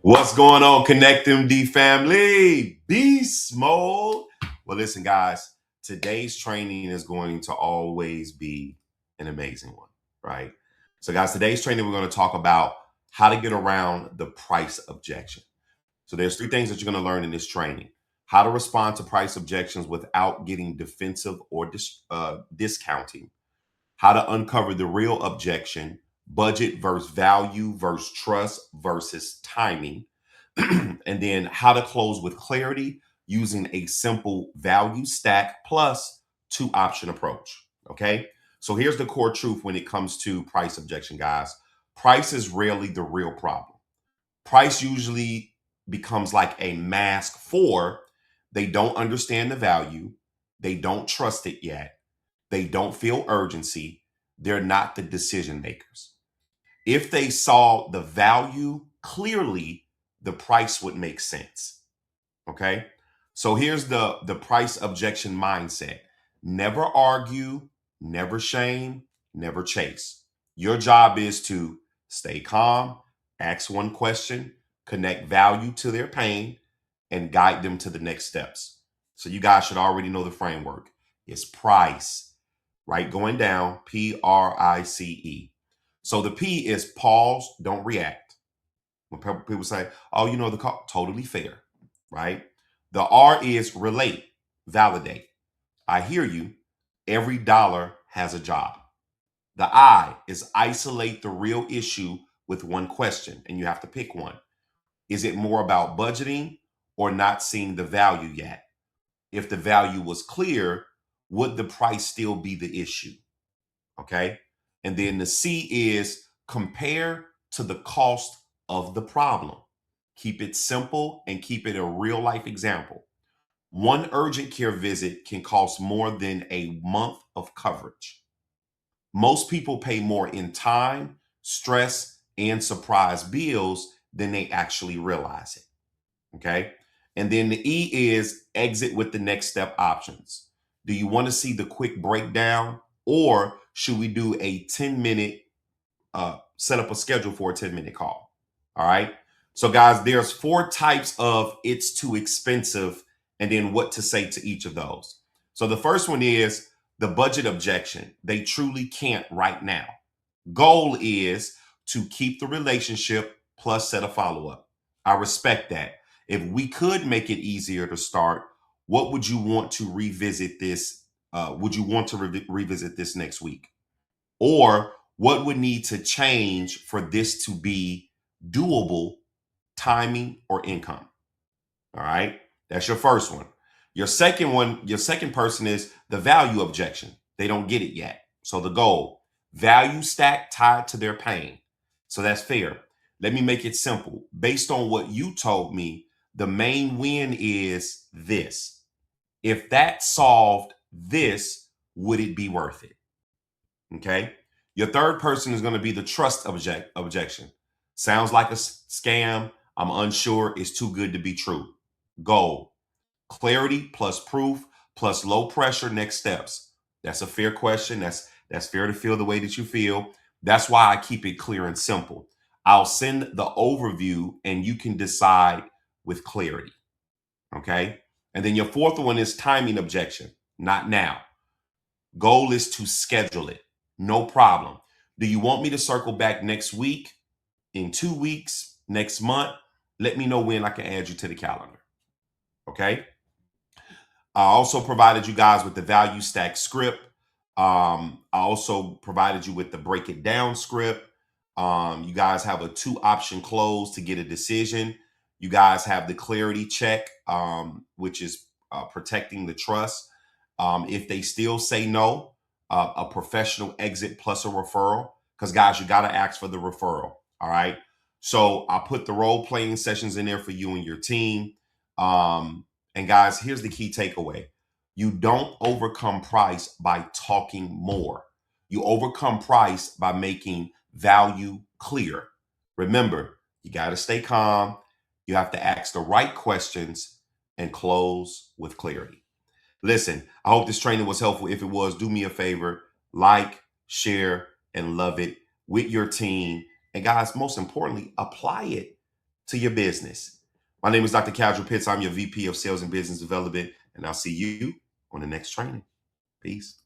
What's going on, Connect MD family? Beast mode. Well, listen, guys, today's training is going to always be an amazing one, right? So, guys, today's training, we're going to talk about how to get around the price objection. So there's three things that you're going to learn in this training: how to respond to price objections without getting defensive or discounting, how to uncover the real objection, budget versus value versus trust versus timing, and then how to close with clarity using a simple value stack plus two option approach. Okay. So here's the core truth when it comes to price objection, guys. Price is rarely the real problem. Price usually becomes like a mask for they don't understand the value, they don't trust it yet, they don't feel urgency, they're not the decision makers. If they saw the value clearly, the price would make sense. Okay. So here's the price objection mindset: never argue, never shame, never chase. Your job is to stay calm, ask one question, connect value to their pain, and guide them to the next steps. So you guys should already know the framework. It's price, right? Going down, P.R.I.C.E. So the P is pause, don't react. When people say, oh, you know, the call, totally fair, right? The R is relate, validate. I hear you. Every dollar has a job. The I is isolate the real issue with one question, and you have to pick one. Is it more about budgeting or not seeing the value yet? If the value was clear, would the price still be the issue? Okay. And then the C is compare to the cost of the problem. Keep it simple and keep it a real life example. One urgent care visit can cost more than a month of coverage. Most people pay more in time, stress, and surprise bills than they actually realize it. Okay. And then the E is exit with the next step options. Do you want to see the quick breakdown, or should we do a 10-minute, set up a schedule for a 10-minute call? All right. So, guys, there's four types of it's too expensive and then what to say to each of those. So the first one is the budget objection. They truly can't right now. Goal is to keep the relationship plus set a follow-up. I respect that. If we could make it easier to start, what would you want to revisit this? Would you want to revisit this next week? Or what would need to change for this to be doable, timing or income? All right. That's your first one. Your second person is the value objection. They don't get it yet. So the goal, value stack tied to their pain. So that's fair. Let me make it simple. Based on what you told me, the main win is this. If that solved this, would it be worth it? Okay. Your third person is going to be the trust objection. Sounds like a scam. I'm unsure. It's too good to be true. Goal, clarity plus proof plus low pressure next steps. That's a fair question. That's fair to feel the way that you feel. That's why I keep it clear and simple. I'll send the overview and you can decide with clarity. Okay. And then your fourth one is timing objection. Not now. Goal is to schedule it. No problem. Do you want me to circle back next week, in 2 weeks, next month? Let me know when I can add you to the calendar. Okay. I also provided you guys with the value stack script. I also provided you with the break it down script. You guys have a 2-option close to get a decision. You guys have the clarity check, which is protecting the trust. If they still say no, a professional exit plus a referral. Because, guys, you got to ask for the referral. All right. So I put the role playing sessions in there for you and your team. And guys, here's the key takeaway. You don't overcome price by talking more. You overcome price by making value clear. Remember, you got to stay calm. You have to ask the right questions and close with clarity. Listen, I hope this training was helpful. If it was, do me a favor, like, share, and love it with your team. And guys, most importantly, apply it. to your business. My name is Dr. Casual Pitts. I'm your VP of Sales and Business Development, and I'll see you on the next training. Peace.